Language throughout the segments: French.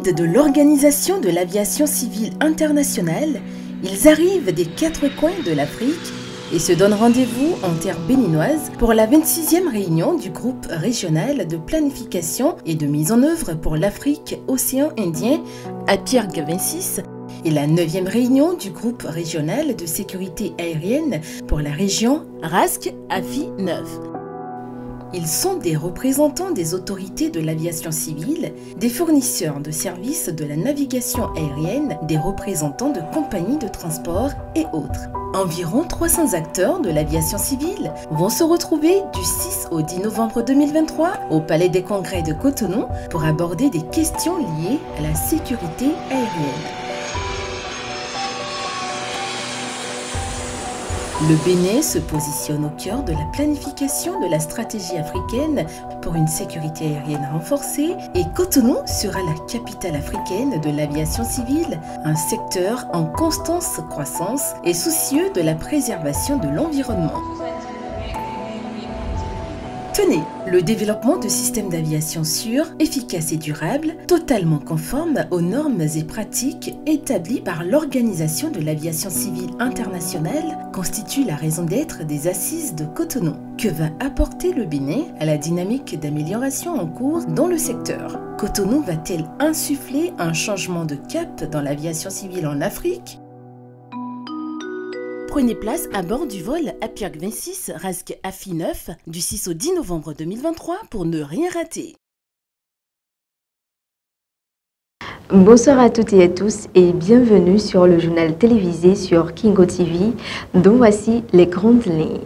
l'aide de l'Organisation de l'aviation civile internationale, ils arrivent des 4 coins de l'Afrique et se donnent rendez-vous en terre béninoise pour la 26e réunion du groupe régional de planification et de mise en œuvre pour l'Afrique Océan Indien à Pierre 26 et la 9e réunion du groupe régional de sécurité aérienne pour la région RASC AFI 9. Ils sont des représentants des autorités de l'aviation civile, des fournisseurs de services de la navigation aérienne, des représentants de compagnies de transport et autres. Environ 300 acteurs de l'aviation civile vont se retrouver du 6 au 10 novembre 2023 au Palais des Congrès de Cotonou pour aborder des questions liées à la sécurité aérienne. Le Bénin se positionne au cœur de la planification de la stratégie africaine pour une sécurité aérienne renforcée et Cotonou sera la capitale africaine de l'aviation civile, un secteur en constante croissance et soucieux de la préservation de l'environnement. Tenez, le développement de systèmes d'aviation sûrs, efficaces et durables, totalement conformes aux normes et pratiques établies par l'Organisation de l'aviation civile internationale constitue la raison d'être des Assises de Cotonou. Que va apporter le Bénin à la dynamique d'amélioration en cours dans le secteur? Cotonou va-t-elle insuffler un changement de cap dans l'aviation civile en Afrique? Prenez place à bord du vol APIRC 26 RASC AFI 9 du 6 au 10 novembre 2023 pour ne rien rater. Bonsoir à toutes et à tous et bienvenue sur le journal télévisé sur Kingo TV dont voici les grandes lignes.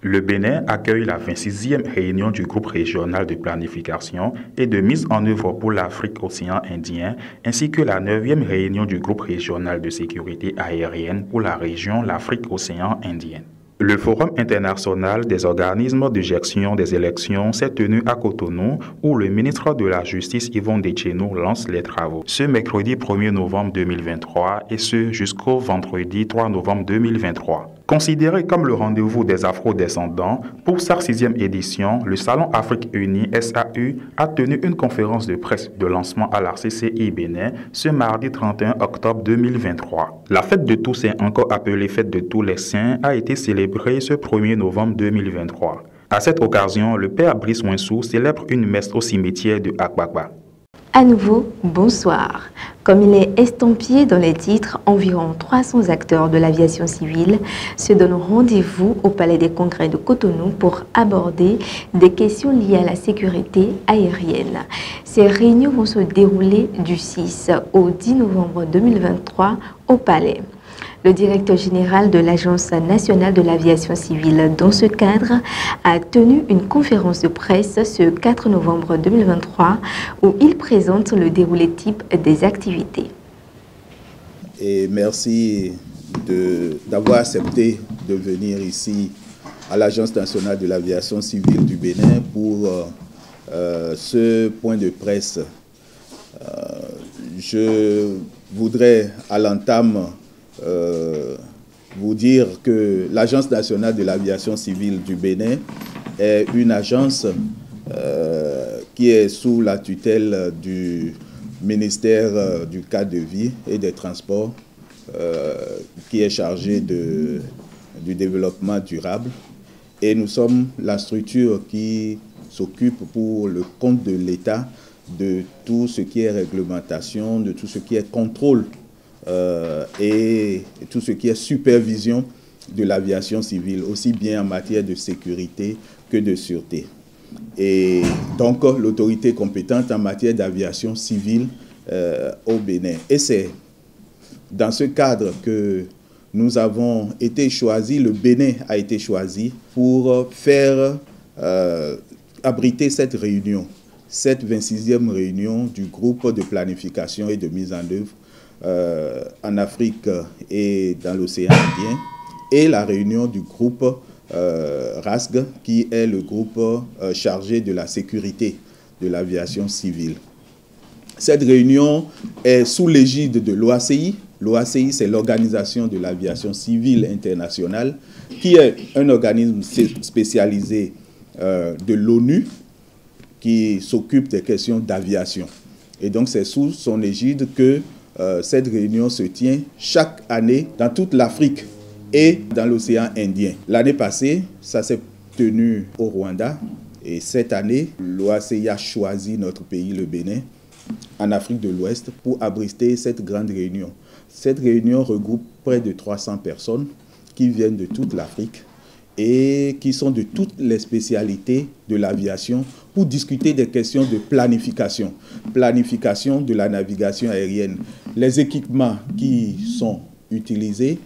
Le Bénin accueille la 26e réunion du groupe régional de planification et de mise en œuvre pour l'Afrique Océan Indien, ainsi que la 9e réunion du groupe régional de sécurité aérienne pour la région l'Afrique Océan Indien. Le Forum international des organismes de gestion des élections s'est tenu à Cotonou, où le ministre de la Justice Yvon Dechenou lance les travaux. Ce mercredi 1er novembre 2023 et ce jusqu'au vendredi 3 novembre 2023. Considéré comme le rendez-vous des afro-descendants, pour sa 6e édition, le Salon Afrique Unie SAU a tenu une conférence de presse de lancement à la CCI Bénin ce mardi 31 octobre 2023. La fête de tous saints, encore appelée fête de tous les saints, a été célébrée ce 1er novembre 2023. À cette occasion, le père Brice Winsou célèbre une messe au cimetière de Akbakba. À nouveau, bonsoir. Comme il est estampillé dans les titres, environ 300 acteurs de l'aviation civile se donnent rendez-vous au Palais des Congrès de Cotonou pour aborder des questions liées à la sécurité aérienne. Ces réunions vont se dérouler du 6 au 10 novembre 2023 au Palais. Le directeur général de l'Agence nationale de l'aviation civile, dans ce cadre, a tenu une conférence de presse ce 4 novembre 2023 où il présente le déroulé type des activités. Et merci d'avoir accepté de venir ici à l'Agence nationale de l'aviation civile du Bénin pour ce point de presse. Je voudrais à l'entame vous dire que l'Agence nationale de l'aviation civile du Bénin est une agence qui est sous la tutelle du ministère du cadre de vie et des transports, qui est chargé du développement durable. Et nous sommes la structure qui s'occupe pour le compte de l'État de tout ce qui est réglementation, de tout ce qui est contrôle et tout ce qui est supervision de l'aviation civile, aussi bien en matière de sécurité que de sûreté. Et donc, l'autorité compétente en matière d'aviation civile au Bénin. Et c'est dans ce cadre que nous avons été choisis, le Bénin a été choisi pour faire abriter cette réunion, cette 26e réunion du groupe de planification et de mise en œuvre en Afrique et dans l'océan Indien, et la réunion du groupe RASC, qui est le groupe chargé de la sécurité de l'aviation civile. Cette réunion est sous l'égide de l'OACI. L'OACI, c'est l'Organisation de l'aviation civile internationale, qui est un organisme spécialisé de l'ONU qui s'occupe des questions d'aviation. Et donc c'est sous son égide que cette réunion se tient chaque année dans toute l'Afrique et dans l'océan Indien. L'année passée, ça s'est tenu au Rwanda. Et cette année, l'OACI a choisi notre pays, le Bénin, en Afrique de l'Ouest, pour abriter cette grande réunion. Cette réunion regroupe près de 300 personnes qui viennent de toute l'Afrique et qui sont de toutes les spécialités de l'aviation pour discuter des questions de planification de la navigation aérienne, les équipements qui sont utilisés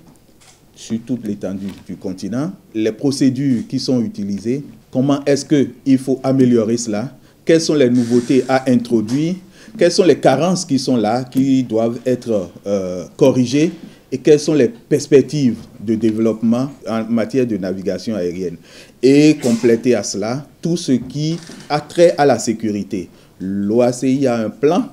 sur toute l'étendue du continent, les procédures qui sont utilisées, comment est-ce qu'il faut améliorer cela, quelles sont les nouveautés à introduire, quelles sont les carences qui sont là, qui doivent être corrigées, et quelles sont les perspectives de développement en matière de navigation aérienne. Et compléter à cela tout ce qui a trait à la sécurité. L'OACI a un plan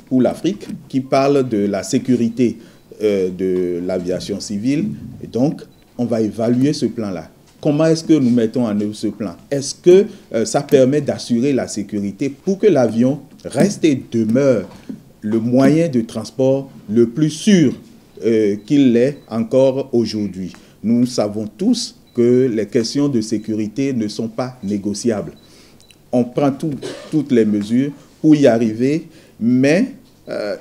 pour l'Afrique qui parle de la sécurité de l'aviation civile. Et donc, on va évaluer ce plan-là. Comment est-ce que nous mettons en œuvre ce plan? Est-ce que ça permet d'assurer la sécurité pour que l'avion reste et demeure le moyen de transport le plus sûr qu'il l'est encore aujourd'hui? Nous savons tous que les questions de sécurité ne sont pas négociables. On prend toutes les mesures pour y arriver, mais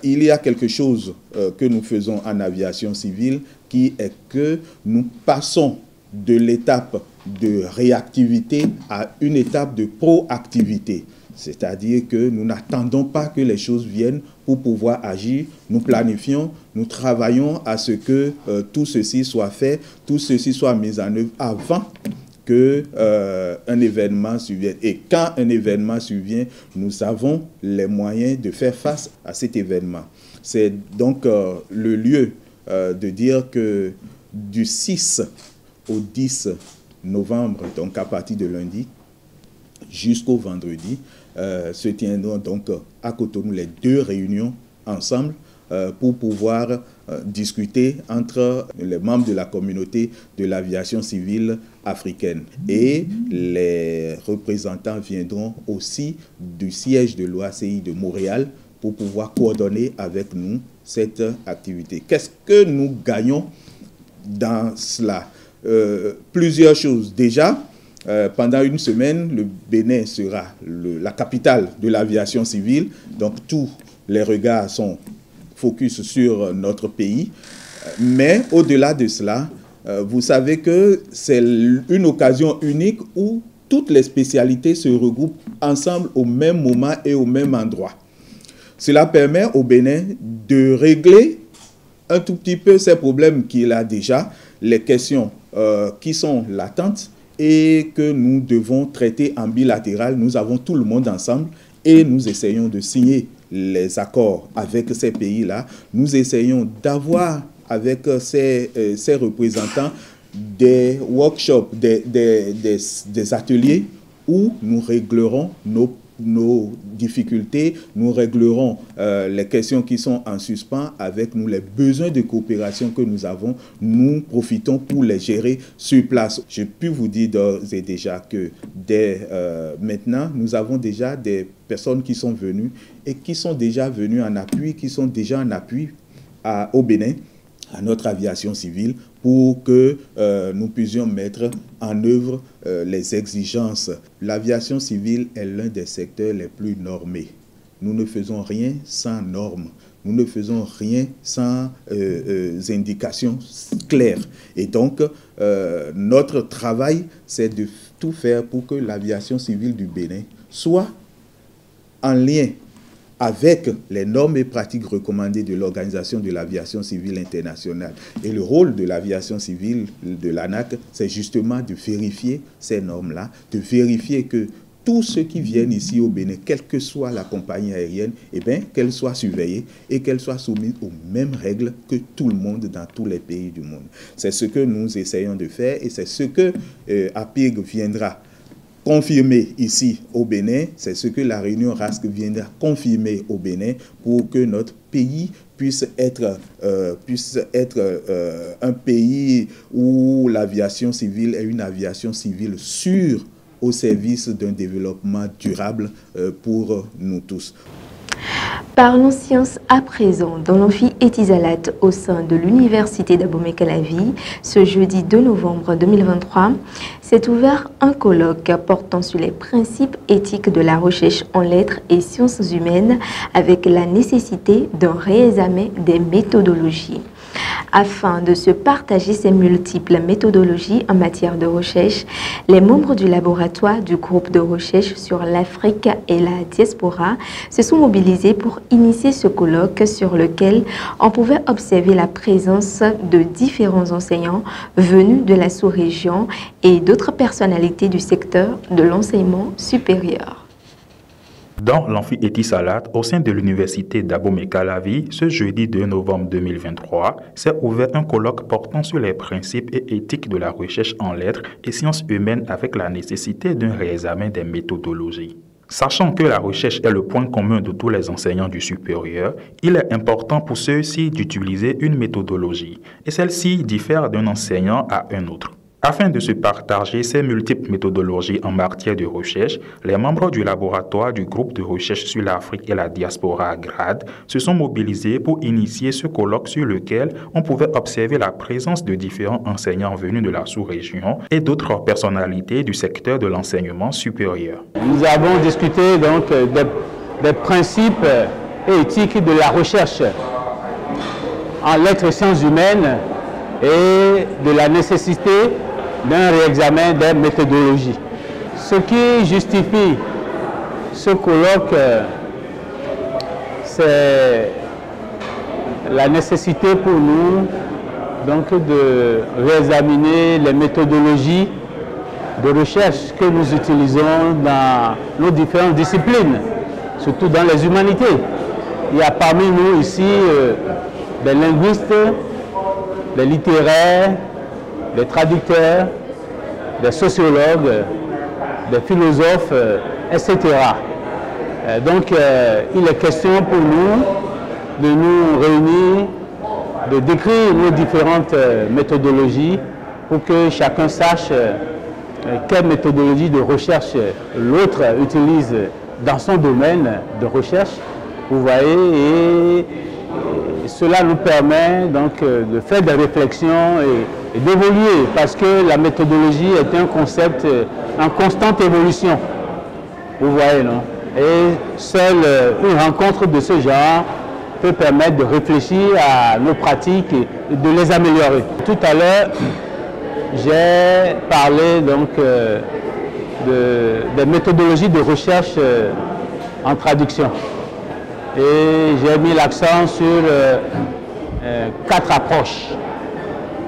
il y a quelque chose que nous faisons en aviation civile qui est que nous passons de l'étape de réactivité à une étape de proactivité. C'est-à-dire que nous n'attendons pas que les choses viennent pour pouvoir agir. Nous planifions, nous travaillons à ce que tout ceci soit fait, tout ceci soit mis en œuvre avant qu'un événement survienne. Et quand un événement survient, nous avons les moyens de faire face à cet événement. C'est donc le lieu de dire que du 6 au 10 novembre, donc à partir de lundi, jusqu'au vendredi, se tiendront donc à Cotonou les 2 réunions ensemble pour pouvoir discuter entre les membres de la communauté de l'aviation civile africaine. Et les représentants viendront aussi du siège de l'OACI de Montréal pour pouvoir coordonner avec nous cette activité. Qu'est-ce que nous gagnons dans cela? Plusieurs choses. Déjà, pendant une semaine, le Bénin sera la capitale de l'aviation civile. Donc, tous les regards sont focus sur notre pays. Mais au-delà de cela, vous savez que c'est une occasion unique où toutes les spécialités se regroupent ensemble au même moment et au même endroit. Cela permet au Bénin de régler un tout petit peu ces problèmes qu'il a déjà, les questions qui sont latentes et que nous devons traiter en bilatéral. Nous avons tout le monde ensemble et nous essayons de signer les accords avec ces pays-là. Nous essayons d'avoir avec ces représentants des workshops, des ateliers où nous réglerons nos difficultés, nous réglerons les questions qui sont en suspens avec nous, les besoins de coopération que nous avons, nous profitons pour les gérer sur place. Je peux vous dire d'ores et déjà que dès maintenant, nous avons déjà des personnes qui sont venues et qui sont déjà venues en appui, qui sont déjà en appui au Bénin, à notre aviation civile, pour que nous puissions mettre en œuvre les exigences. L'aviation civile est l'un des secteurs les plus normés. Nous ne faisons rien sans normes. Nous ne faisons rien sans indications claires. Et donc, notre travail, c'est de tout faire pour que l'aviation civile du Bénin soit en lien avec les normes et pratiques recommandées de l'Organisation de l'aviation civile internationale. Et le rôle de l'aviation civile de l'ANAC, c'est justement de vérifier ces normes-là, de vérifier que tous ceux qui viennent ici au Bénin, quelle que soit la compagnie aérienne, eh bien, qu'elle soit surveillée et qu'elle soit soumise aux mêmes règles que tout le monde dans tous les pays du monde. C'est ce que nous essayons de faire et c'est ce que APIG viendra confirmer ici au Bénin, c'est ce que la réunion RASC viendra confirmer au Bénin pour que notre pays puisse être un pays où l'aviation civile est une aviation civile sûre au service d'un développement durable pour nous tous. Parlons sciences à présent. Dans l'amphi Etisalat au sein de l'université d'Abomey-Calavi, ce jeudi 2 novembre 2023, s'est ouvert un colloque portant sur les principes éthiques de la recherche en lettres et sciences humaines avec la nécessité d'un réexamen des méthodologies. Afin de se partager ces multiples méthodologies en matière de recherche, les membres du laboratoire du groupe de recherche sur l'Afrique et la diaspora se sont mobilisés pour initier ce colloque sur lequel on pouvait observer la présence de différents enseignants venus de la sous-région et d'autres personnalités du secteur de l'enseignement supérieur. Dans l'amphi Etisalat, au sein de l'université d'Abomey-Calavi, ce jeudi 2 novembre 2023, s'est ouvert un colloque portant sur les principes et éthiques de la recherche en lettres et sciences humaines avec la nécessité d'un réexamen des méthodologies. Sachant que la recherche est le point commun de tous les enseignants du supérieur, il est important pour ceux-ci d'utiliser une méthodologie, et celle-ci diffère d'un enseignant à un autre. Afin de se partager ces multiples méthodologies en matière de recherche, les membres du laboratoire du groupe de recherche sur l'Afrique et la diaspora GRAD se sont mobilisés pour initier ce colloque sur lequel on pouvait observer la présence de différents enseignants venus de la sous-région et d'autres personnalités du secteur de l'enseignement supérieur. Nous avons discuté donc des principes et éthiques de la recherche en lettres et sciences humaines et de la nécessité d'un réexamen des méthodologies. Ce qui justifie ce colloque, c'est la nécessité pour nous donc, de réexaminer les méthodologies de recherche que nous utilisons dans nos différentes disciplines, surtout dans les humanités. Il y a parmi nous ici des linguistes, des littéraires, des traducteurs, des sociologues, des philosophes, etc. Donc, il est question pour nous de nous réunir, de décrire nos différentes méthodologies pour que chacun sache quelle méthodologie de recherche l'autre utilise dans son domaine de recherche. Vous voyez, et cela nous permet donc de faire des réflexions et d'évoluer, parce que la méthodologie est un concept en constante évolution. Vous voyez, non? Et seule une rencontre de ce genre peut permettre de réfléchir à nos pratiques et de les améliorer. Tout à l'heure, j'ai parlé donc des méthodologies de recherche en traduction. Et j'ai mis l'accent sur 4 approches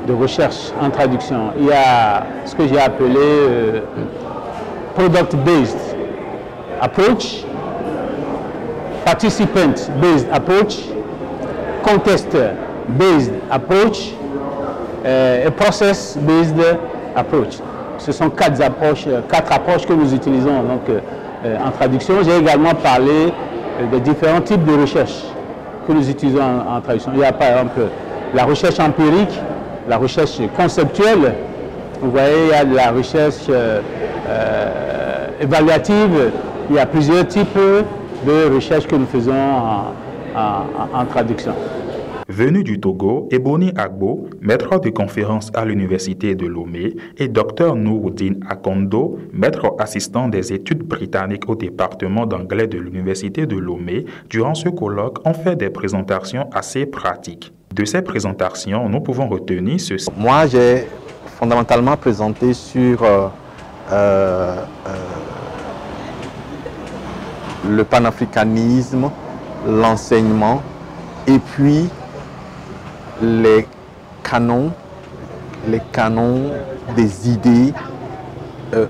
de recherche en traduction. Il y a ce que j'ai appelé product-based approach, participant-based approach, context-based approach et process-based approach. Ce sont 4 approches que nous utilisons donc, en traduction. J'ai également parlé des différents types de recherche que nous utilisons en traduction. Il y a par exemple la recherche empirique, la recherche conceptuelle. Vous voyez, il y a de la recherche évaluative. Il y a plusieurs types de recherche que nous faisons en traduction. Venu du Togo, Ebony Agbo, maître de conférence à l'université de Lomé, et Dr Nouroudine Akondo, maître assistant des études britanniques au département d'anglais de l'université de Lomé, durant ce colloque, ont fait des présentations assez pratiques. De ces présentations, nous pouvons retenir ceci. Moi, j'ai fondamentalement présenté sur le panafricanisme, l'enseignement, et puis les canons des idées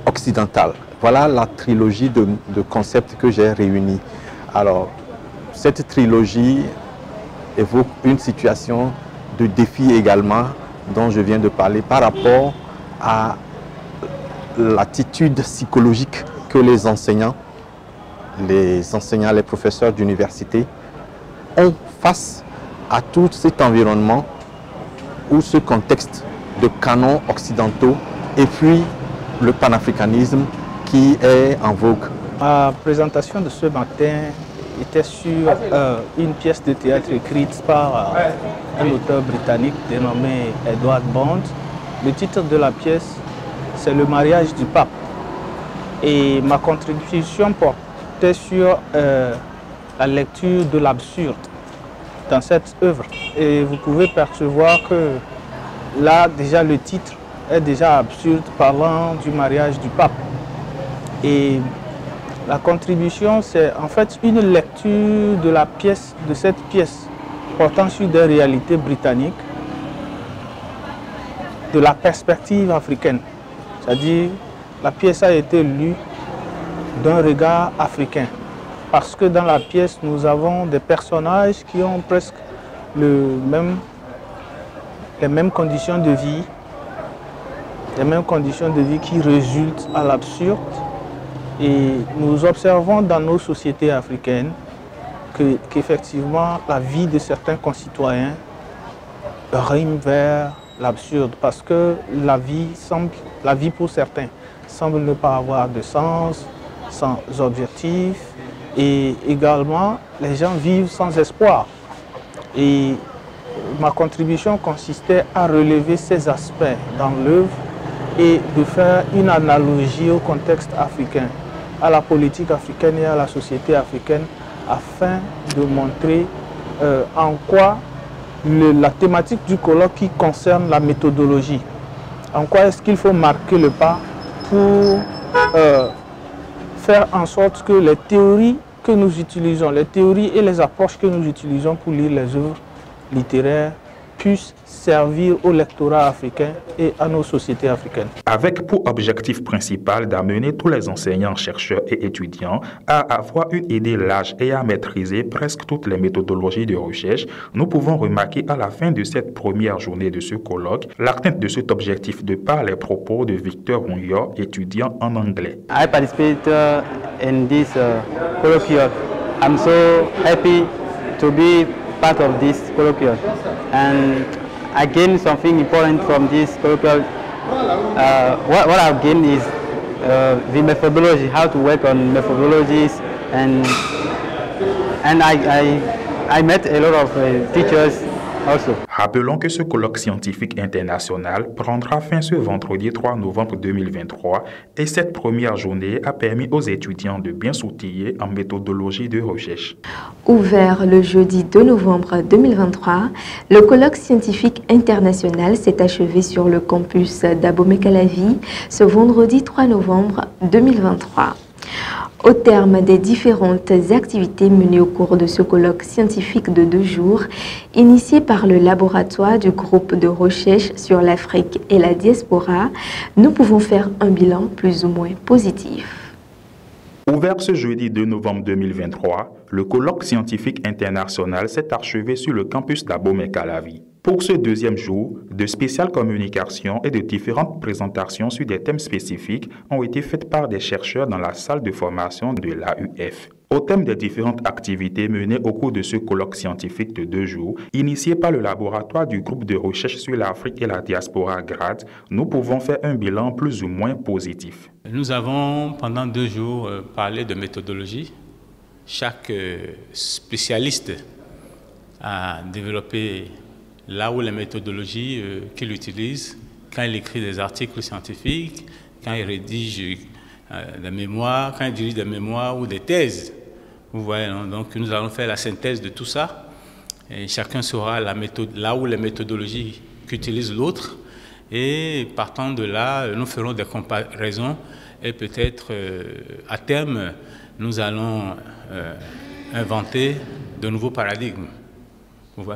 occidentales. Voilà la trilogie de concepts que j'ai réunis. Alors, cette trilogie évoque une situation de défi également dont je viens de parler par rapport à l'attitude psychologique que les enseignants, les professeurs d'université ont face à tout cet environnement ou ce contexte de canons occidentaux et puis le panafricanisme qui est en vogue. Ma présentation de ce matin était sur une pièce de théâtre écrite par un auteur britannique dénommé Edward Bond. Le titre de la pièce, c'est Le mariage du pape. Et ma contribution portait sur la lecture de l'absurde dans cette œuvre. Et vous pouvez percevoir que là, déjà, le titre est déjà absurde, parlant du mariage du pape. Et la contribution, c'est en fait une lecture de la pièce, de cette pièce, portant sur des réalités britanniques, de la perspective africaine. C'est-à-dire, la pièce a été lue d'un regard africain. Parce que dans la pièce, nous avons des personnages qui ont presque les mêmes conditions de vie, qui résultent à l'absurde. Et nous observons dans nos sociétés africaines qu'effectivement la vie de certains concitoyens rime vers l'absurde parce que la vie pour certains semble ne pas avoir de sens, sans objectif, et également les gens vivent sans espoir. Et ma contribution consistait à relever ces aspects dans l'œuvre et de faire une analogie au contexte africain, à la politique africaine et à la société africaine, afin de montrer en quoi la thématique du colloque qui concerne la méthodologie, en quoi est-ce qu'il faut marquer le pas pour faire en sorte que les théories que nous utilisons, les théories et les approches que nous utilisons pour lire les œuvres littéraires puissent servir au lectorat africain et à nos sociétés africaines. Avec pour objectif principal d'amener tous les enseignants, chercheurs et étudiants à avoir une idée large et à maîtriser presque toutes les méthodologies de recherche, nous pouvons remarquer à la fin de cette première journée de ce colloque l'atteinte de cet objectif de par les propos de Victor Onyor, étudiant en anglais. I participate in this colloquium. I'm so happy to be part of this colloquium, and I gained something important from this colloquium. What I've gained is the methodology, how to work on methodologies, and I met a lot of teachers also. Rappelons que ce colloque scientifique international prendra fin ce vendredi 3 novembre 2023 et cette première journée a permis aux étudiants de bien s'outiller en méthodologie de recherche. Ouvert le jeudi 2 novembre 2023, le colloque scientifique international s'est achevé sur le campus d'Abomey-Calavi ce vendredi 3 novembre 2023. Au terme des différentes activités menées au cours de ce colloque scientifique de 2 jours, initié par le laboratoire du groupe de recherche sur l'Afrique et la diaspora, nous pouvons faire un bilan plus ou moins positif. Ouvert ce jeudi 2 novembre 2023, le colloque scientifique international s'est achevé sur le campus d'Abomey-Calavi. Pour ce deuxième jour, de spéciales communications et de différentes présentations sur des thèmes spécifiques ont été faites par des chercheurs dans la salle de formation de l'AUF. Au thème des différentes activités menées au cours de ce colloque scientifique de 2 jours, initié par le laboratoire du groupe de recherche sur l'Afrique et la diaspora GRAD, nous pouvons faire un bilan plus ou moins positif. Nous avons pendant 2 jours parlé de méthodologie. Chaque spécialiste a développé là où les méthodologies qu'il utilise, quand il écrit des articles scientifiques, quand il rédige des mémoires, quand il dirige des mémoires ou des thèses. Vous voyez, non? Donc nous allons faire la synthèse de tout ça. Et chacun saura la méthode, là où les méthodologies qu'utilise l'autre. Et partant de là, nous ferons des comparaisons et peut-être à terme, nous allons inventer de nouveaux paradigmes.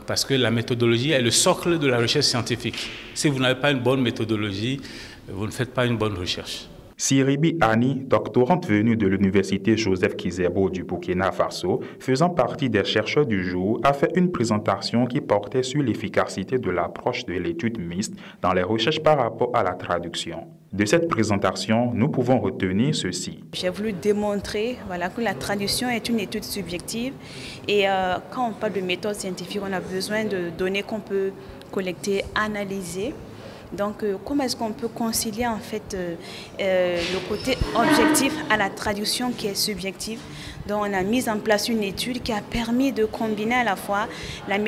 Parce que la méthodologie est le socle de la recherche scientifique. Si vous n'avez pas une bonne méthodologie, vous ne faites pas une bonne recherche. Siribi Annie, doctorante venue de l'université Joseph Kizerbo du Burkina Faso, faisant partie des chercheurs du jour, a fait une présentation qui portait sur l'efficacité de l'approche de l'étude mixte dans les recherches par rapport à la traduction. De cette présentation, nous pouvons retenir ceci. J'ai voulu démontrer que la traduction est une étude subjective et quand on parle de méthode scientifique, on a besoin de données qu'on peut collecter, analyser. Donc, comment est-ce qu'on peut concilier en fait le côté objectif à la traduction qui est subjective? Donc, on a mis en place une étude qui a permis de combiner à la fois la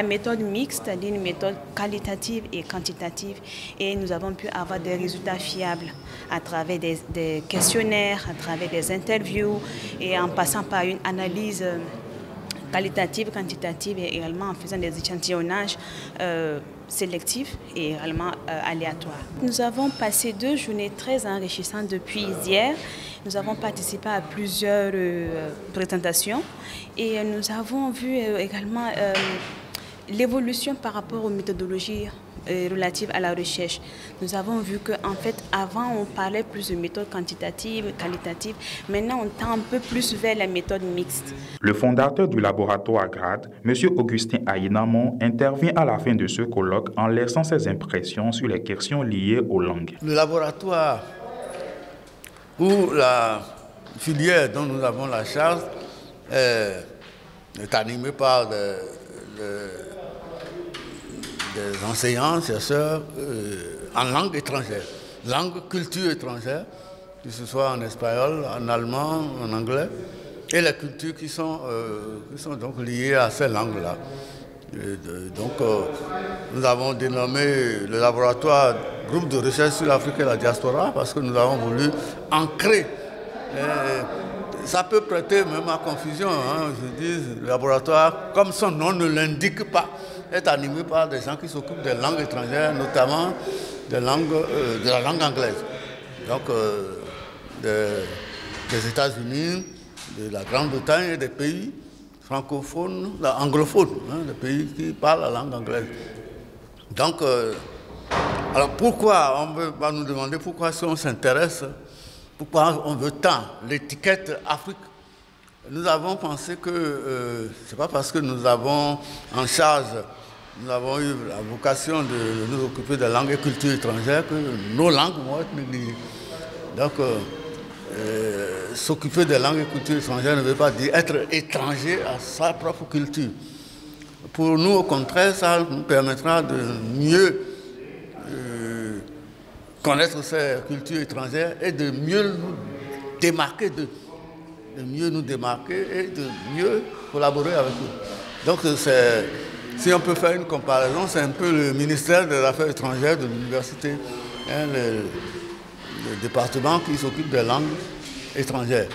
méthode mixte, c'est-à-dire une méthode qualitative et quantitative, et nous avons pu avoir des résultats fiables à travers des questionnaires, à travers des interviews et en passant par une analyse qualitative, quantitative et également en faisant des échantillonnages sélectifs et également aléatoires. Nous avons passé 2 journées très enrichissantes depuis hier. Nous avons participé à plusieurs présentations et nous avons vu également l'évolution par rapport aux méthodologies relatives à la recherche. Nous avons vu qu'en fait, avant, on parlait plus de méthodes quantitatives, qualitatives. Maintenant, on tend un peu plus vers la méthode mixte. Le fondateur du laboratoire GRAD, M. Augustin Aïnamon, intervient à la fin de ce colloque en laissant ses impressions sur les questions liées aux langues. Le laboratoire ou la filière dont nous avons la charge est animé par des enseignants, chercheurs en langue étrangère, langue, culture étrangère, que ce soit en espagnol, en allemand, en anglais, et les cultures qui sont donc liées à ces langues-là. Nous avons dénommé le laboratoire Groupe de recherche sur l'Afrique et la diaspora parce que nous avons voulu ancrer. Ça peut prêter même à confusion, hein, je dis, le laboratoire, comme son nom ne l'indique pas, est animé par des gens qui s'occupent des langues étrangères, notamment de la langue anglaise. Donc, des États-Unis, de la Grande-Bretagne et des pays francophones, anglophones, hein, des pays qui parlent la langue anglaise. Donc, alors pourquoi, on va nous demander pourquoi si on s'intéresse, pourquoi on veut tant l'étiquette Afrique. Nous avons pensé que c'est pas parce que nous avons en charge, nous avons eu la vocation de nous occuper des langues et cultures étrangères que nos langues vont être négligées. Donc, s'occuper des langues et cultures étrangères ne veut pas dire être étranger à sa propre culture. Pour nous, au contraire, ça nous permettra de mieux connaître ces cultures étrangères et de mieux nous démarquer d'eux, de mieux nous démarquer et de mieux collaborer avec eux. Donc, si on peut faire une comparaison, c'est un peu le ministère des Affaires étrangères de l'université, hein, le département qui s'occupe des langues étrangères.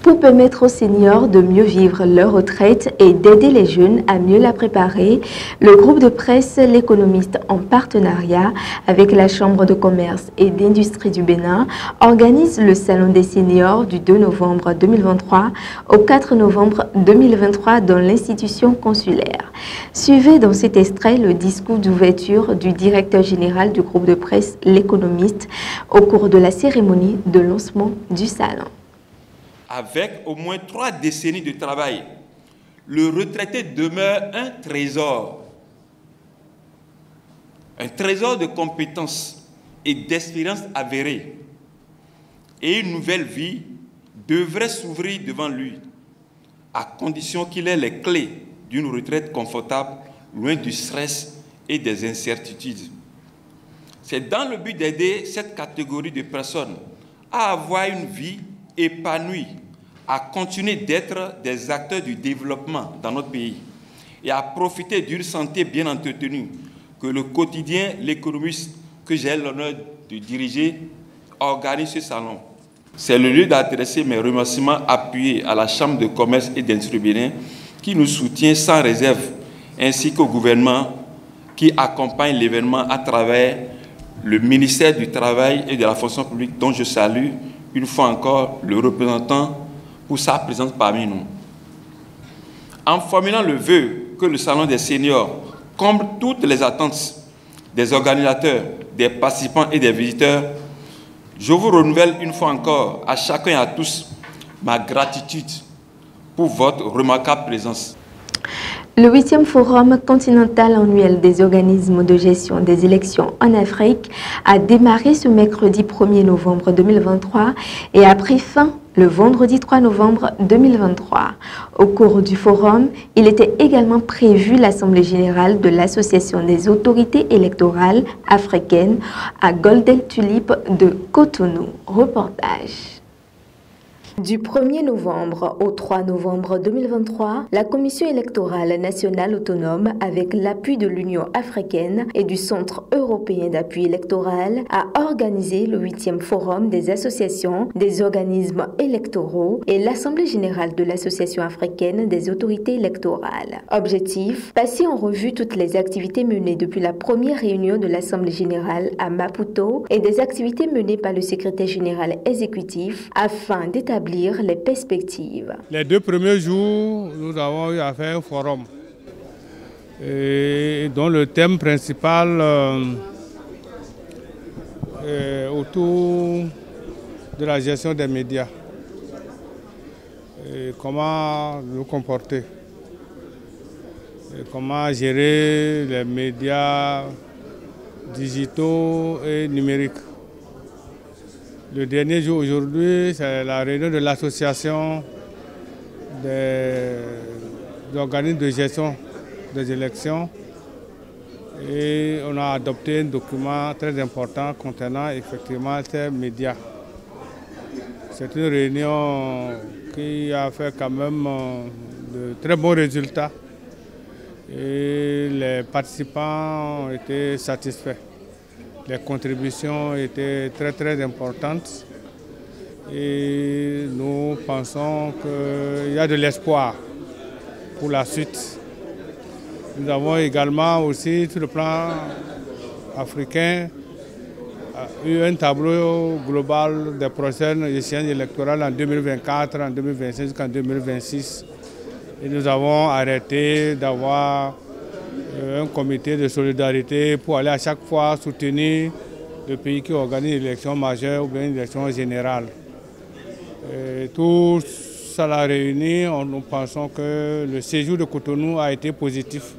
Pour permettre aux seniors de mieux vivre leur retraite et d'aider les jeunes à mieux la préparer, le groupe de presse L'Économiste, en partenariat avec la Chambre de commerce et d'industrie du Bénin, organise le Salon des seniors du 2 novembre 2023 au 4 novembre 2023 dans l'institution consulaire. Suivez dans cet extrait le discours d'ouverture du directeur général du groupe de presse L'Économiste au cours de la cérémonie de lancement du salon. Avec au moins 3 décennies de travail, le retraité demeure un trésor de compétences et d'expériences avérées. Et une nouvelle vie devrait s'ouvrir devant lui, à condition qu'il ait les clés d'une retraite confortable, loin du stress et des incertitudes. C'est dans le but d'aider cette catégorie de personnes à avoir une vie épanouis, à continuer d'être des acteurs du développement dans notre pays et à profiter d'une santé bien entretenue que le quotidien L'Économiste, que j'ai l'honneur de diriger, organise ce salon. C'est le lieu d'adresser mes remerciements appuyés à la Chambre de commerce et d'industrie du Bénin qui nous soutient sans réserve, ainsi qu'au gouvernement qui accompagne l'événement à travers le ministère du Travail et de la Fonction publique dont je salue une fois encore le représentant pour sa présence parmi nous. En formulant le vœu que le Salon des seniors comble toutes les attentes des organisateurs, des participants et des visiteurs, je vous renouvelle une fois encore à chacun et à tous ma gratitude pour votre remarquable présence. Le 8e Forum continental annuel des organismes de gestion des élections en Afrique a démarré ce mercredi 1er novembre 2023 et a pris fin le vendredi 3 novembre 2023. Au cours du forum, il était également prévu l'Assemblée générale de l'Association des autorités électorales africaines à Golden Tulip de Cotonou. Reportage. Du 1er novembre au 3 novembre 2023, la Commission électorale nationale autonome, avec l'appui de l'Union africaine et du Centre européen d'appui électoral, a organisé le 8e Forum des associations des organismes électoraux et l'Assemblée générale de l'Association africaine des autorités électorales. Objectif, passer en revue toutes les activités menées depuis la première réunion de l'Assemblée générale à Maputo et des activités menées par le secrétaire général exécutif afin d'établir les perspectives. Les 2 premiers jours, nous avons eu à faire un forum dont le thème principal autour de la gestion des médias. Et comment nous comporter, et comment gérer les médias digitaux et numériques. Le dernier jour aujourd'hui, c'est la réunion de l'association des organismes de gestion des élections et on a adopté un document très important contenant effectivement ces médias. C'est une réunion qui a fait quand même de très bons résultats et les participants ont été satisfaits. Les contributions étaient très importantes et nous pensons qu'il y a de l'espoir pour la suite. Nous avons également aussi, sur le plan africain, eu un tableau global des prochaines échéances électorales en 2024, en 2025 jusqu'en 2026. Et nous avons arrêté d'avoir un comité de solidarité pour aller à chaque fois soutenir le pays qui organise une élection majeure ou bien une élection générale. Tout cela réuni, nous pensons que le séjour de Cotonou a été positif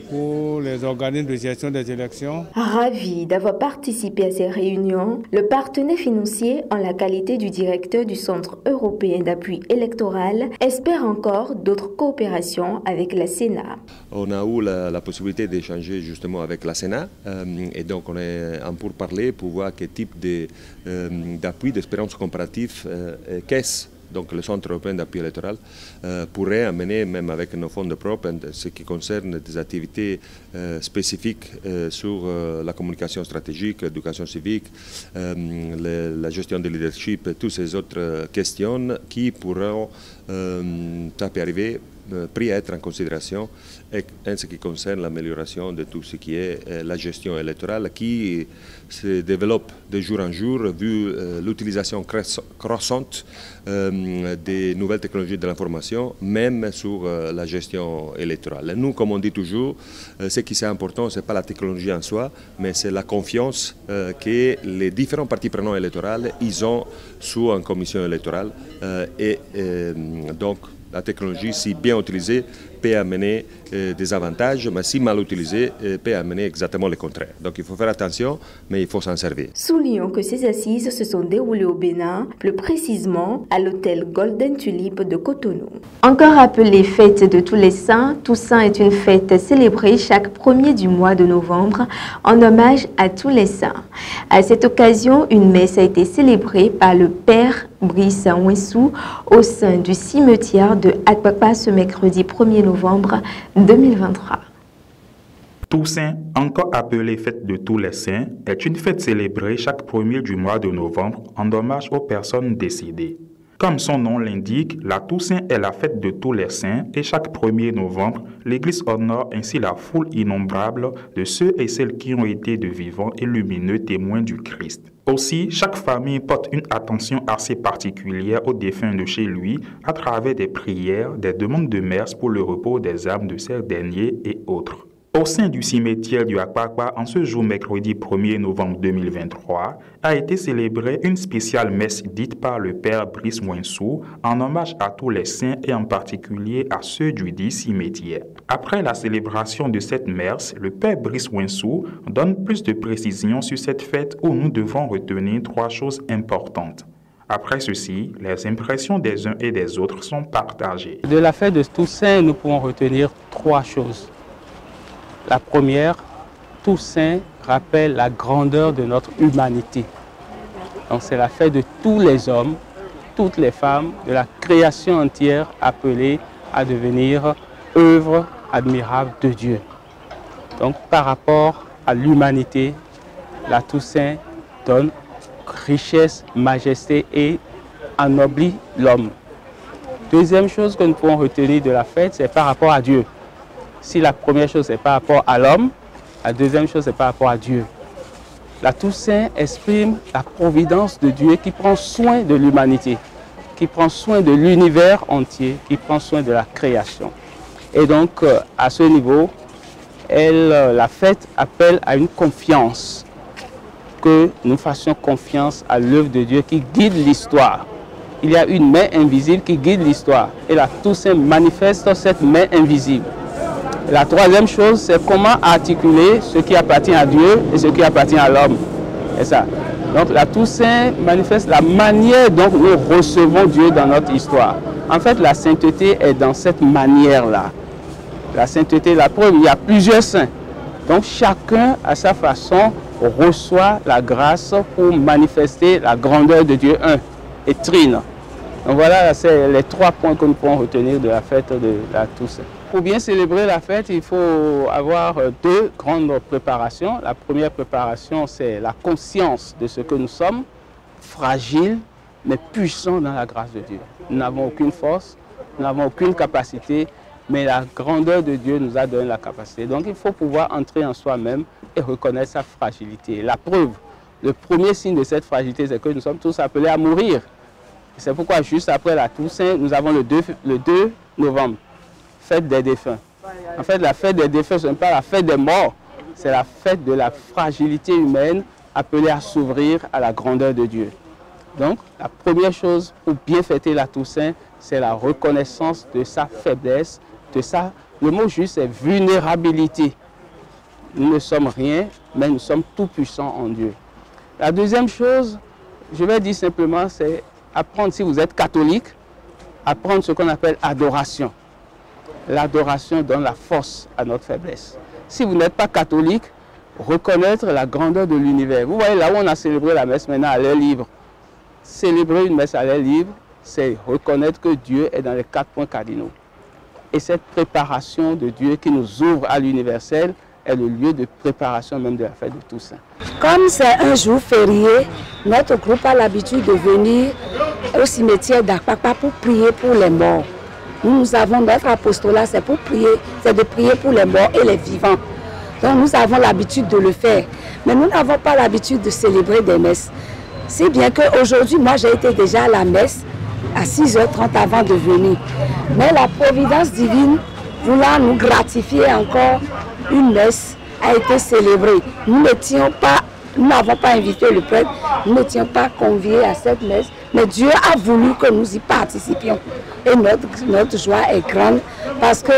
pour les organismes de gestion des élections. Ravi d'avoir participé à ces réunions, le partenaire financier, en la qualité du directeur du Centre européen d'appui électoral, espère encore d'autres coopérations avec la Sénat. On a eu la possibilité d'échanger justement avec la Sénat et donc on est en pourparlers pour voir quel type d'appui, d'espérance comparative, qu'est-ce donc le Centre européen d'appui électoral pourrait amener, même avec nos fonds de propre, ce qui concerne des activités spécifiques sur la communication stratégique, l'éducation civique, la gestion du leadership, toutes ces autres questions qui pourront arriver, pris à être en considération en ce qui concerne l'amélioration de tout ce qui est la gestion électorale qui se développe de jour en jour vu l'utilisation croissante des nouvelles technologies de l'information, même sur la gestion électorale. Nous, comme on dit toujours, ce qui est important, ce n'est pas la technologie en soi, mais c'est la confiance que les différents partis prenants électoraux ils ont sur une commission électorale donc la technologie, si bien utilisée, peut amener des avantages, mais si mal utilisée, peut amener exactement le contraire. Donc il faut faire attention, mais il faut s'en servir. Soulignons que ces assises se sont déroulées au Bénin, plus précisément à l'hôtel Golden Tulip de Cotonou. Encore appelée fête de tous les saints, Toussaint est une fête célébrée chaque 1er du mois de novembre en hommage à tous les saints. À cette occasion, une messe a été célébrée par le père Brice Nwessou au sein du cimetière de Akpakpa ce mercredi 1er novembre 2023. Toussaint, encore appelée fête de tous les saints, est une fête célébrée chaque 1er du mois de novembre en hommage aux personnes décédées. Comme son nom l'indique, la Toussaint est la fête de tous les saints et chaque 1er novembre, l'Église honore ainsi la foule innombrable de ceux et celles qui ont été de vivants et lumineux témoins du Christ. Aussi, chaque famille porte une attention assez particulière aux défunts de chez lui à travers des prières, des demandes de messe pour le repos des âmes de ces derniers et autres. Au sein du cimetière du Akpakpa, en ce jour mercredi 1er novembre 2023, a été célébrée une spéciale messe dite par le père Brice Mouensou en hommage à tous les saints et en particulier à ceux du dit cimetière. Après la célébration de cette messe, le père Brice Mouensou donne plus de précisions sur cette fête où nous devons retenir 3 choses importantes. Après ceci, les impressions des uns et des autres sont partagées. De la fête de Toussaint, nous pouvons retenir 3 choses. La première, Toussaint rappelle la grandeur de notre humanité. Donc c'est la fête de tous les hommes, toutes les femmes, de la création entière appelée à devenir œuvre admirable de Dieu. Donc par rapport à l'humanité, la Toussaint donne richesse, majesté et ennoblit l'homme. Deuxième chose que nous pouvons retenir de la fête, c'est par rapport à Dieu. Si la première chose est par rapport à l'homme, la deuxième chose est par rapport à Dieu. La Toussaint exprime la providence de Dieu qui prend soin de l'humanité, qui prend soin de l'univers entier, qui prend soin de la création. Et donc, à ce niveau, la fête appelle à une confiance, que nous fassions confiance à l'œuvre de Dieu qui guide l'histoire. Il y a une main invisible qui guide l'histoire et la Toussaint manifeste cette main invisible. La troisième chose, c'est comment articuler ce qui appartient à Dieu et ce qui appartient à l'homme. C'est ça. Donc la Toussaint manifeste la manière dont nous recevons Dieu dans notre histoire. En fait, la sainteté est dans cette manière-là. La sainteté, la preuve, il y a plusieurs saints. Donc chacun, à sa façon, reçoit la grâce pour manifester la grandeur de Dieu un et trine. Donc voilà, c'est les 3 points que nous pouvons retenir de la fête de la Toussaint. Pour bien célébrer la fête, il faut avoir 2 grandes préparations. La première préparation, c'est la conscience de ce que nous sommes, fragiles, mais puissants dans la grâce de Dieu. Nous n'avons aucune force, nous n'avons aucune capacité, mais la grandeur de Dieu nous a donné la capacité. Donc il faut pouvoir entrer en soi-même et reconnaître sa fragilité. La preuve, le premier signe de cette fragilité, c'est que nous sommes tous appelés à mourir. C'est pourquoi juste après la Toussaint, nous avons le 2 novembre, fête des défunts. En fait, la fête des défunts, ce n'est pas la fête des morts, c'est la fête de la fragilité humaine appelée à s'ouvrir à la grandeur de Dieu. Donc, la première chose pour bien fêter la Toussaint, c'est la reconnaissance de sa faiblesse, le mot juste c'est vulnérabilité. Nous ne sommes rien, mais nous sommes tout puissants en Dieu. La deuxième chose, je vais dire simplement, c'est apprendre, si vous êtes catholique, apprendre ce qu'on appelle adoration. L'adoration donne la force à notre faiblesse. Si vous n'êtes pas catholique, reconnaître la grandeur de l'univers. Vous voyez là où on a célébré la messe maintenant à l'air libre. Célébrer une messe à l'air libre, c'est reconnaître que Dieu est dans les 4 points cardinaux. Et cette préparation de Dieu qui nous ouvre à l'universel est le lieu de préparation même de la fête de Toussaint. Comme c'est un jour férié, notre groupe a l'habitude de venir au cimetière d'Akpakpa pour prier pour les morts. Nous avons notre apostolat, c'est pour prier, c'est de prier pour les morts et les vivants. Donc nous avons l'habitude de le faire. Mais nous n'avons pas l'habitude de célébrer des messes. Si bien qu'aujourd'hui, moi j'ai été déjà à la messe à 6h30 avant de venir. Mais la providence divine, voulant nous gratifier encore, une messe a été célébrée. Nous n'avons pas invité le prêtre, nous n'étions pas conviés à cette messe, mais Dieu a voulu que nous y participions. Et notre joie est grande parce que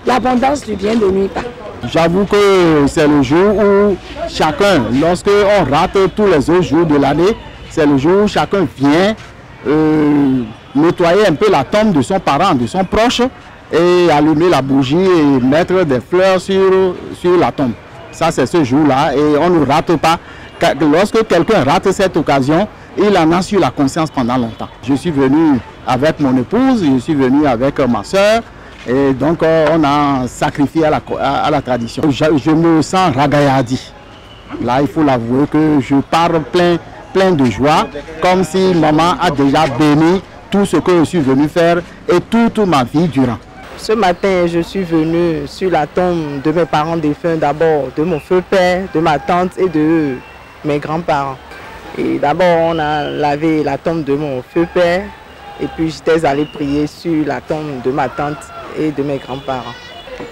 l'abondance du bien ne nuit pas. J'avoue que c'est le jour où chacun, lorsque on rate tous les autres jours de l'année, c'est le jour où chacun vient nettoyer un peu la tombe de son parent, de son proche, et allumer la bougie et mettre des fleurs sur la tombe. Ça, c'est ce jour-là et on ne rate pas. Lorsque quelqu'un rate cette occasion, il en a sur la conscience pendant longtemps. Je suis venu avec mon épouse, je suis venu avec ma soeur et donc on a sacrifié à la tradition. Je me sens ragaillardi. Là, il faut l'avouer que je pars plein de joie, comme si maman a déjà béni tout ce que je suis venu faire et toute ma vie durant. Ce matin, je suis venu sur la tombe de mes parents défunts, d'abord de mon feu-père, de ma tante et de mes grands-parents. Et d'abord, on a lavé la tombe de mon feu-père et puis j'étais allé prier sur la tombe de ma tante et de mes grands-parents.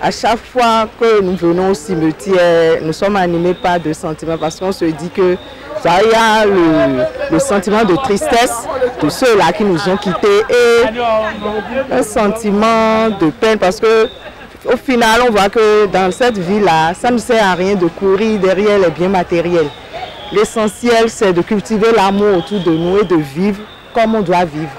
À chaque fois que nous venons au cimetière, nous sommes animés par deux sentiments parce qu'on se dit que ça, il y a le sentiment de tristesse de ceux-là qui nous ont quittés et un sentiment de peine parce que au final, on voit que dans cette vie-là, ça ne sert à rien de courir derrière les biens matériels. L'essentiel, c'est de cultiver l'amour autour de nous et de vivre comme on doit vivre.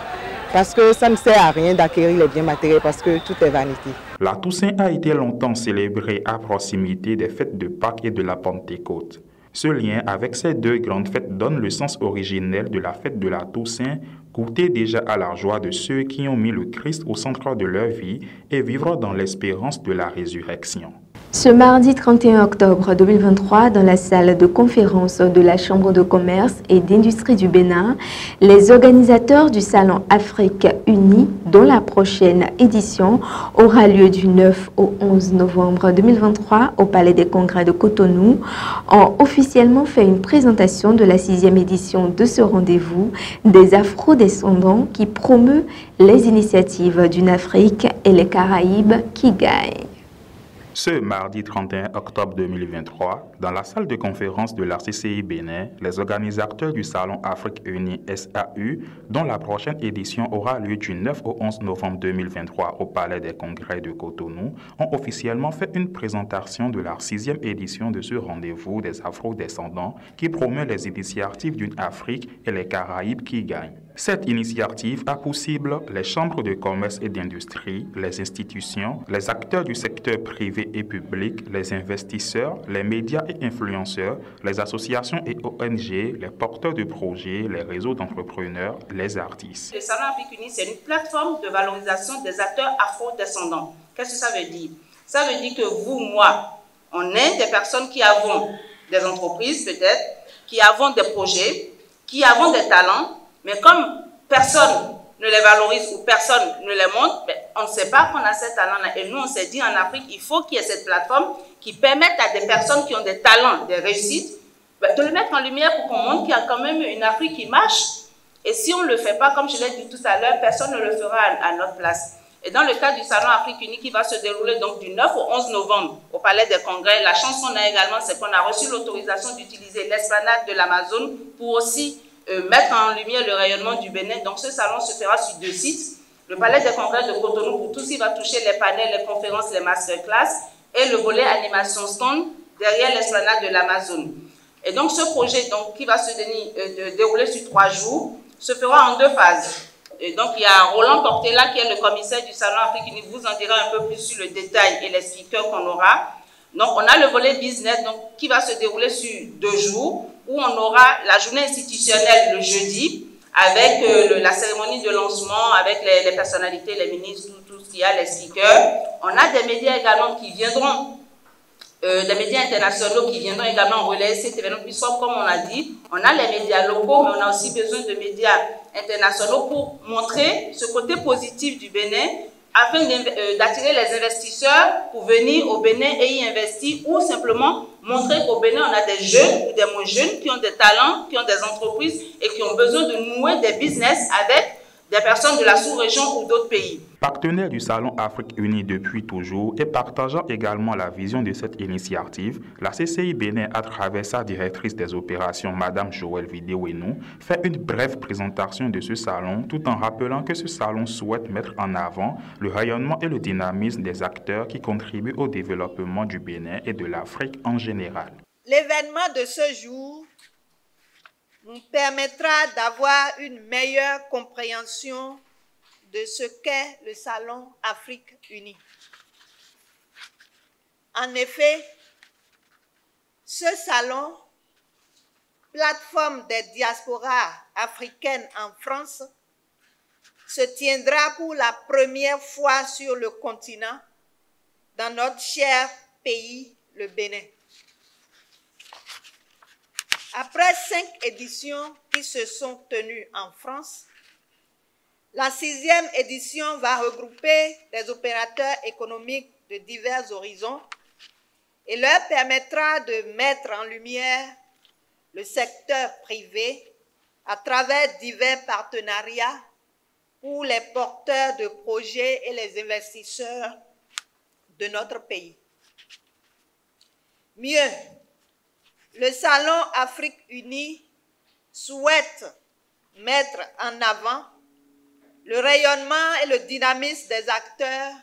Parce que ça ne sert à rien d'acquérir les biens matériels parce que tout est vanité. La Toussaint a été longtemps célébrée à proximité des fêtes de Pâques et de la Pentecôte. Ce lien avec ces deux grandes fêtes donne le sens originel de la fête de la Toussaint, goûter déjà à la joie de ceux qui ont mis le Christ au centre de leur vie et vivre dans l'espérance de la résurrection. Ce mardi 31 octobre 2023, dans la salle de conférence de la Chambre de commerce et d'industrie du Bénin, les organisateurs du Salon Afrique Unie, dont la prochaine édition aura lieu du 9 au 11 novembre 2023 au Palais des Congrès de Cotonou, ont officiellement fait une présentation de la 6e édition de ce rendez-vous des Afro-descendants qui promeut les initiatives d'une Afrique et les Caraïbes qui gagnent. Ce mardi 31 octobre 2023, dans la salle de conférence de la CCI Bénin, les organisateurs du Salon Afrique Unie SAU, dont la prochaine édition aura lieu du 9 au 11 novembre 2023 au Palais des Congrès de Cotonou, ont officiellement fait une présentation de la 6e édition de ce rendez-vous des Afro-descendants qui promeut les initiatives d'une Afrique et les Caraïbes qui gagnent. Cette initiative a pour cible les chambres de commerce et d'industrie, les institutions, les acteurs du secteur privé et public, les investisseurs, les médias et influenceurs, les associations et ONG, les porteurs de projets, les réseaux d'entrepreneurs, les artistes. Le Salon Afrique Unie, c'est une plateforme de valorisation des acteurs afro-descendants. Qu'est-ce que ça veut dire? Ça veut dire que vous, moi, on est des personnes qui avons des entreprises peut-être, qui avons des projets, qui avons des talents, mais comme personne ne les valorise ou personne ne les montre, on ne sait pas qu'on a ces talents-là. Et nous, on s'est dit en Afrique, il faut qu'il y ait cette plateforme qui permette à des personnes qui ont des talents, des réussites, de le mettre en lumière pour qu'on montre qu'il y a quand même une Afrique qui marche. Et si on ne le fait pas, comme je l'ai dit tout à l'heure, personne ne le fera à notre place. Et dans le cadre du Salon Afrique Unie qui va se dérouler donc du 9 au 11 novembre au Palais des Congrès, la chance qu'on a également, c'est qu'on a reçu l'autorisation d'utiliser l'esplanade de l'Amazone pour aussi mettre en lumière le rayonnement du Bénin. Donc ce salon se fera sur 2 sites. Le Palais des Congrès de Cotonou pour tout ce qui va toucher les panels, les conférences, les masterclass et le volet animation stand derrière l'esplanade de l'Amazone. Et donc ce projet donc, qui va se dérouler sur 3 jours se fera en 2 phases. Et donc il y a Roland Portela qui est le commissaire du Salon Afrique Unie, vous en dira un peu plus sur le détail et les speakers qu'on aura. Donc on a le volet business donc, qui va se dérouler sur 2 jours où on aura la journée institutionnelle le jeudi avec la cérémonie de lancement, avec les personnalités, les ministres, tout ce qu'il y a, les speakers. On a des médias également qui viendront, des médias internationaux qui viendront également relayer cet événement, puisque comme on a dit, on a les médias locaux, mais on a aussi besoin de médias internationaux pour montrer ce côté positif du Bénin, afin d'attirer les investisseurs pour venir au Bénin et y investir, ou simplement montrer qu'au Bénin, on a des jeunes ou des moins jeunes qui ont des talents, qui ont des entreprises et qui ont besoin de nouer des business avec des personnes de la sous-région ou d'autres pays. Partenaire du Salon Afrique Unie depuis toujours et partageant également la vision de cette initiative, la CCI Bénin, à travers sa directrice des opérations, Madame Joëlle Vidéouenou, fait une brève présentation de ce salon tout en rappelant que ce salon souhaite mettre en avant le rayonnement et le dynamisme des acteurs qui contribuent au développement du Bénin et de l'Afrique en général. L'événement de ce jour nous permettra d'avoir une meilleure compréhension de ce qu'est le Salon Afrique Unie. En effet, ce salon, plateforme des diasporas africaines en France, se tiendra pour la première fois sur le continent, dans notre cher pays, le Bénin. Après 5 éditions qui se sont tenues en France, la 6e édition va regrouper des opérateurs économiques de divers horizons et leur permettra de mettre en lumière le secteur privé à travers divers partenariats pour les porteurs de projets et les investisseurs de notre pays. Mieux, le Salon Afrique Unie souhaite mettre en avant le rayonnement et le dynamisme des acteurs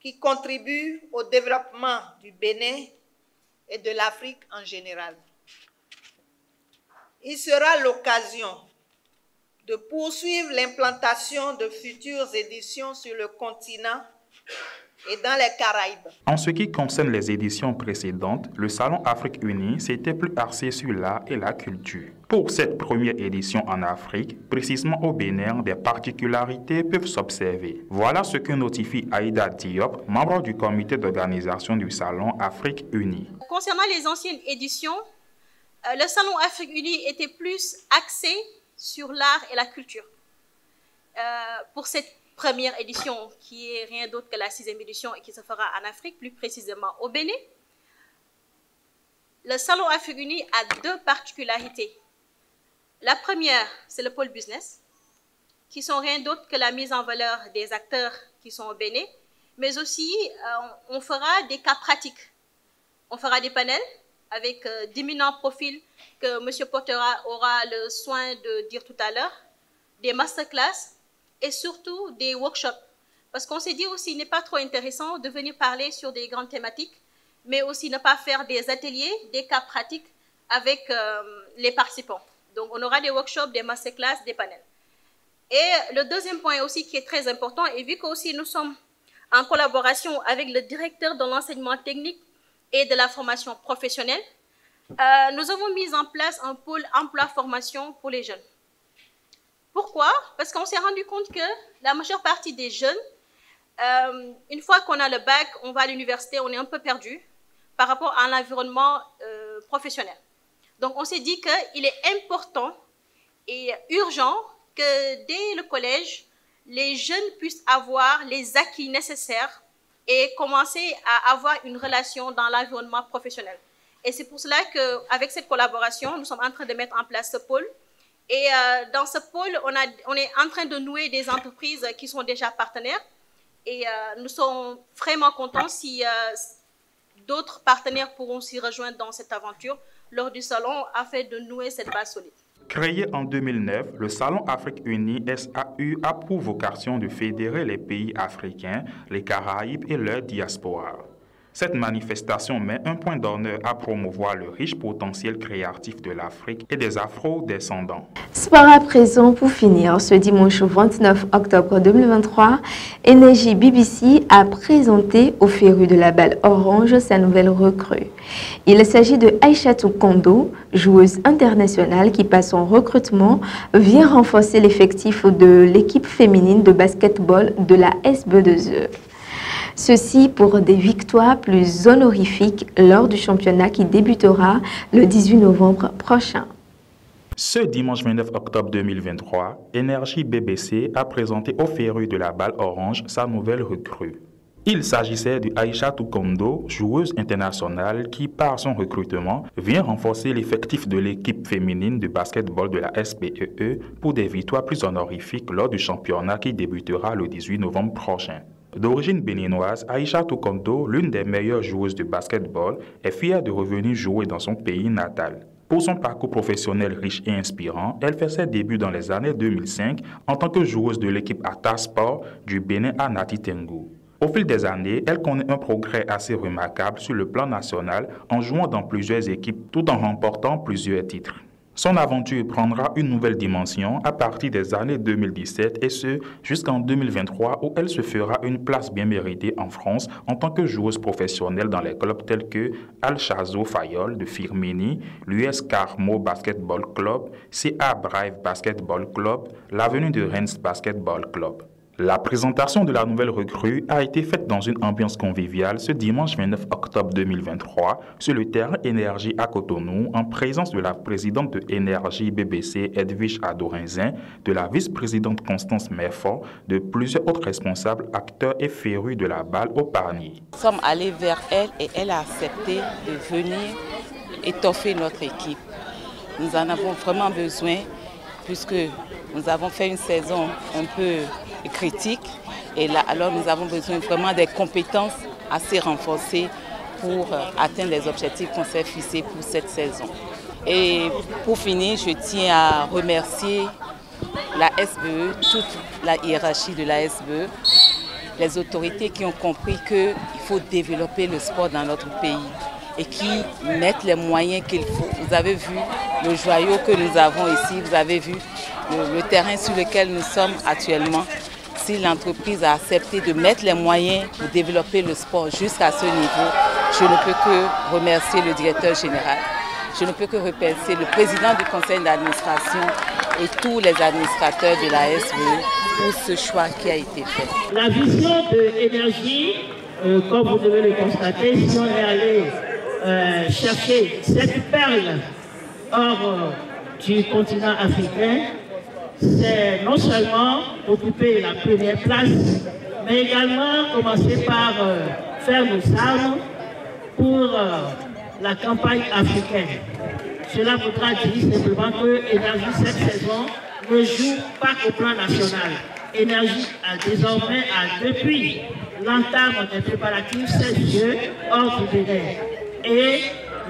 qui contribuent au développement du Bénin et de l'Afrique en général. Il sera l'occasion de poursuivre l'implantation de futures éditions sur le continent et dans les Caraïbes. En ce qui concerne les éditions précédentes, le Salon Afrique Unie s'était plus axé sur l'art et la culture. Pour cette première édition en Afrique, précisément au Bénin, des particularités peuvent s'observer. Voilà ce que notifie Aïda Diop, membre du comité d'organisation du Salon Afrique Unie. Concernant les anciennes éditions, le Salon Afrique Unie était plus axé sur l'art et la culture. Pour cette première édition, qui est rien d'autre que la 6e édition et qui se fera en Afrique, plus précisément au Bénin, le Salon Afrique Unie a deux particularités. La première, c'est le pôle business, qui sont rien d'autre que la mise en valeur des acteurs qui sont au Bénin, mais aussi on fera des cas pratiques. On fera des panels avec d'éminents profils que M. Portera aura le soin de dire tout à l'heure, des masterclass et surtout des workshops. Parce qu'on s'est dit aussi, il n'est pas trop intéressant de venir parler sur des grandes thématiques, mais aussi ne pas faire des ateliers, des cas pratiques avec les participants. Donc, on aura des workshops, des masterclass, des panels. Et le deuxième point aussi qui est très important, et vu qu'aussi nous sommes en collaboration avec le directeur de l'enseignement technique et de la formation professionnelle, nous avons mis en place un pôle emploi-formation pour les jeunes. Pourquoi? Parce qu'on s'est rendu compte que la majeure partie des jeunes, une fois qu'on a le bac, on va à l'université, on est un peu perdu par rapport à l'environnement professionnel. Donc, on s'est dit qu'il est important et urgent que dès le collège, les jeunes puissent avoir les acquis nécessaires et commencer à avoir une relation dans l'environnement professionnel. Et c'est pour cela qu'avec cette collaboration, nous sommes en train de mettre en place ce pôle. Et dans ce pôle, on est en train de nouer des entreprises qui sont déjà partenaires. Et nous sommes vraiment contents si d'autres partenaires pourront s'y rejoindre dans cette aventure lors du salon afin de nouer cette base solide. Créé en 2009, le Salon Afrique Unie SAU a pour vocation de fédérer les pays africains, les Caraïbes et leur diaspora. Cette manifestation met un point d'honneur à promouvoir le riche potentiel créatif de l'Afrique et des Afro-descendants. Sport à présent, pour finir, ce dimanche 29 octobre 2023, Énergie BBC a présenté au féru de la balle orange sa nouvelle recrue. Il s'agit de Aïchatou Kondo, joueuse internationale qui, par son recrutement, vient renforcer l'effectif de l'équipe féminine de basketball de la SB2E. Ceci pour des victoires plus honorifiques lors du championnat qui débutera le 18 novembre prochain. Ce dimanche 29 octobre 2023, Énergie BBC a présenté au féru de la balle orange sa nouvelle recrue. Il s'agissait de Aïchatou Kondo, joueuse internationale qui, par son recrutement, vient renforcer l'effectif de l'équipe féminine de basketball de la SBEE pour des victoires plus honorifiques lors du championnat qui débutera le 18 novembre prochain. D'origine béninoise, Aïchatou Kondo, l'une des meilleures joueuses de basketball, est fière de revenir jouer dans son pays natal. Pour son parcours professionnel riche et inspirant, elle fait ses débuts dans les années 2005 en tant que joueuse de l'équipe Ata Sport du Bénin à Nati Tengu. Au fil des années, elle connaît un progrès assez remarquable sur le plan national en jouant dans plusieurs équipes tout en remportant plusieurs titres. Son aventure prendra une nouvelle dimension à partir des années 2017 et ce jusqu'en 2023 où elle se fera une place bien méritée en France en tant que joueuse professionnelle dans les clubs tels que Al Chazo Fayol de Firmini, l'US Carmo Basketball Club, CA Brave Basketball Club, l'Avenue de Rennes Basketball Club. La présentation de la nouvelle recrue a été faite dans une ambiance conviviale ce dimanche 29 octobre 2023 sur le terrain Énergie à Cotonou en présence de la présidente de Énergie BBC Edwige Adorinzin, de la vice-présidente Constance Merfort, de plusieurs autres responsables, acteurs et férus de la balle au panier. Nous sommes allés vers elle et elle a accepté de venir étoffer notre équipe. Nous en avons vraiment besoin puisque nous avons fait une saison un peu critique et là alors nous avons besoin vraiment des compétences assez renforcée pour atteindre les objectifs qu'on s'est fixés pour cette saison. Et pour finir, je tiens à remercier la SBE, toute la hiérarchie de la SBE, les autorités qui ont compris qu'il faut développer le sport dans notre pays et qui mettent les moyens qu'il faut. Vous avez vu le joyau que nous avons ici, vous avez vu le terrain sur lequel nous sommes actuellement. Si l'entreprise a accepté de mettre les moyens pour développer le sport jusqu'à ce niveau, je ne peux que remercier le directeur général. Je ne peux que remercier le président du conseil d'administration et tous les administrateurs de la SBE pour ce choix qui a été fait. La vision de énergie, comme vous devez le constater, si on est allé chercher cette perle hors du continent africain, c'est non seulement occuper la première place, mais également commencer par faire nos armes pour la campagne africaine. Cela voudra dire simplement que Énergie cette saison ne joue pas au plan national. Énergie a désormais, depuis l'entame des préparatifs, ses yeux hors du Bénin. Et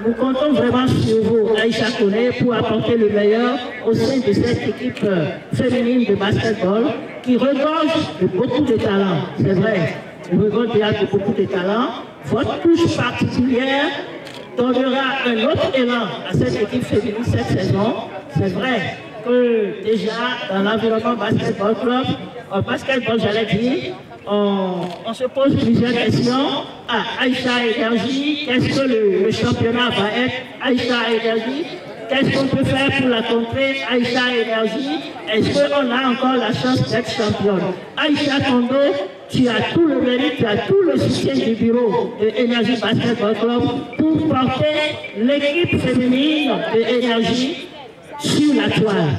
nous comptons vraiment sur vous, Aïcha Koné, pour apporter le meilleur au sein de cette équipe féminine de basketball qui regorge de beaucoup de talents. C'est vrai, elle regorge de beaucoup de talents. Votre touche particulière donnera un autre élan à cette équipe féminine cette saison. C'est vrai que déjà dans l'environnement basketball club, basketball j'allais dire, on se pose plusieurs questions. Aïcha Énergie, qu'est-ce que le championnat va être? Aïcha Énergie, qu'est-ce qu'on peut faire pour la contrer? Aïcha Énergie, est-ce qu'on a encore la chance d'être championne? Aïcha Kondo, tu as tout le mérite, tu as tout le soutien du bureau de Énergie Basketball Club pour porter l'équipe féminine de Énergie sur la toile.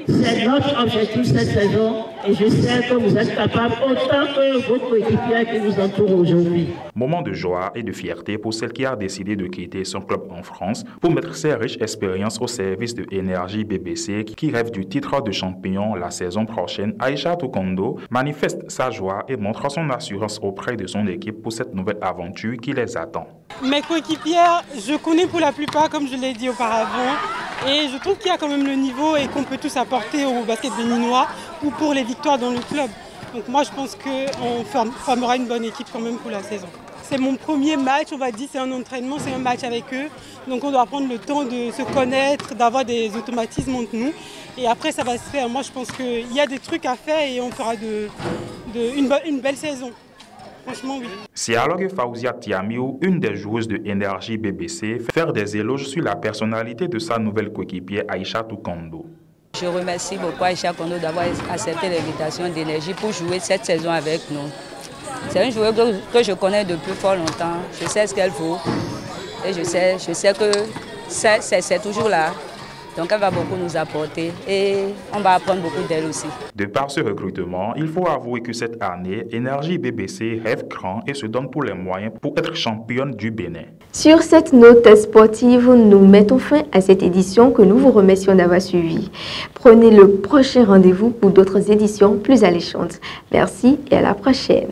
C'est notre objectif cette saison et je sais que vous êtes capables autant que vos coéquipiers qui vous entourent aujourd'hui. Moment de joie et de fierté pour celle qui a décidé de quitter son club en France pour mettre ses riches expériences au service de Énergie BBC qui rêve du titre de champion la saison prochaine. Aïcha Kondo manifeste sa joie et montre son assurance auprès de son équipe pour cette nouvelle aventure qui les attend. Mes coéquipières, je connais pour la plupart comme je l'ai dit auparavant. Et je trouve qu'il y a quand même le niveau et qu'on peut tous apporter au basket béninois ou pour les victoires dans le club. Donc moi je pense qu'on formera une bonne équipe quand même pour la saison. C'est mon premier match, on va dire, c'est un entraînement, c'est un match avec eux. Donc on doit prendre le temps de se connaître, d'avoir des automatismes entre nous. Et après ça va se faire. Moi je pense qu'il y a des trucs à faire et on fera une belle saison. Franchement, oui. C'est alors que Faouzia Tiamiou, une des joueuses de Énergie BBC, fait faire des éloges sur la personnalité de sa nouvelle coéquipière Aïcha Kondo. Je remercie beaucoup Aïcha Kondo d'avoir accepté l'invitation d'Énergie pour jouer cette saison avec nous. C'est une joueuse que je connais depuis fort longtemps. Je sais ce qu'elle vaut et je sais que c'est toujours là. Donc elle va beaucoup nous apporter et on va apprendre beaucoup d'elle aussi. De par ce recrutement, il faut avouer que cette année, Énergie BBC rêve grand et se donne tous les moyens pour être championne du Bénin. Sur cette note sportive, nous mettons fin à cette édition que nous vous remercions d'avoir suivi. Prenez le prochain rendez-vous pour d'autres éditions plus alléchantes. Merci et à la prochaine.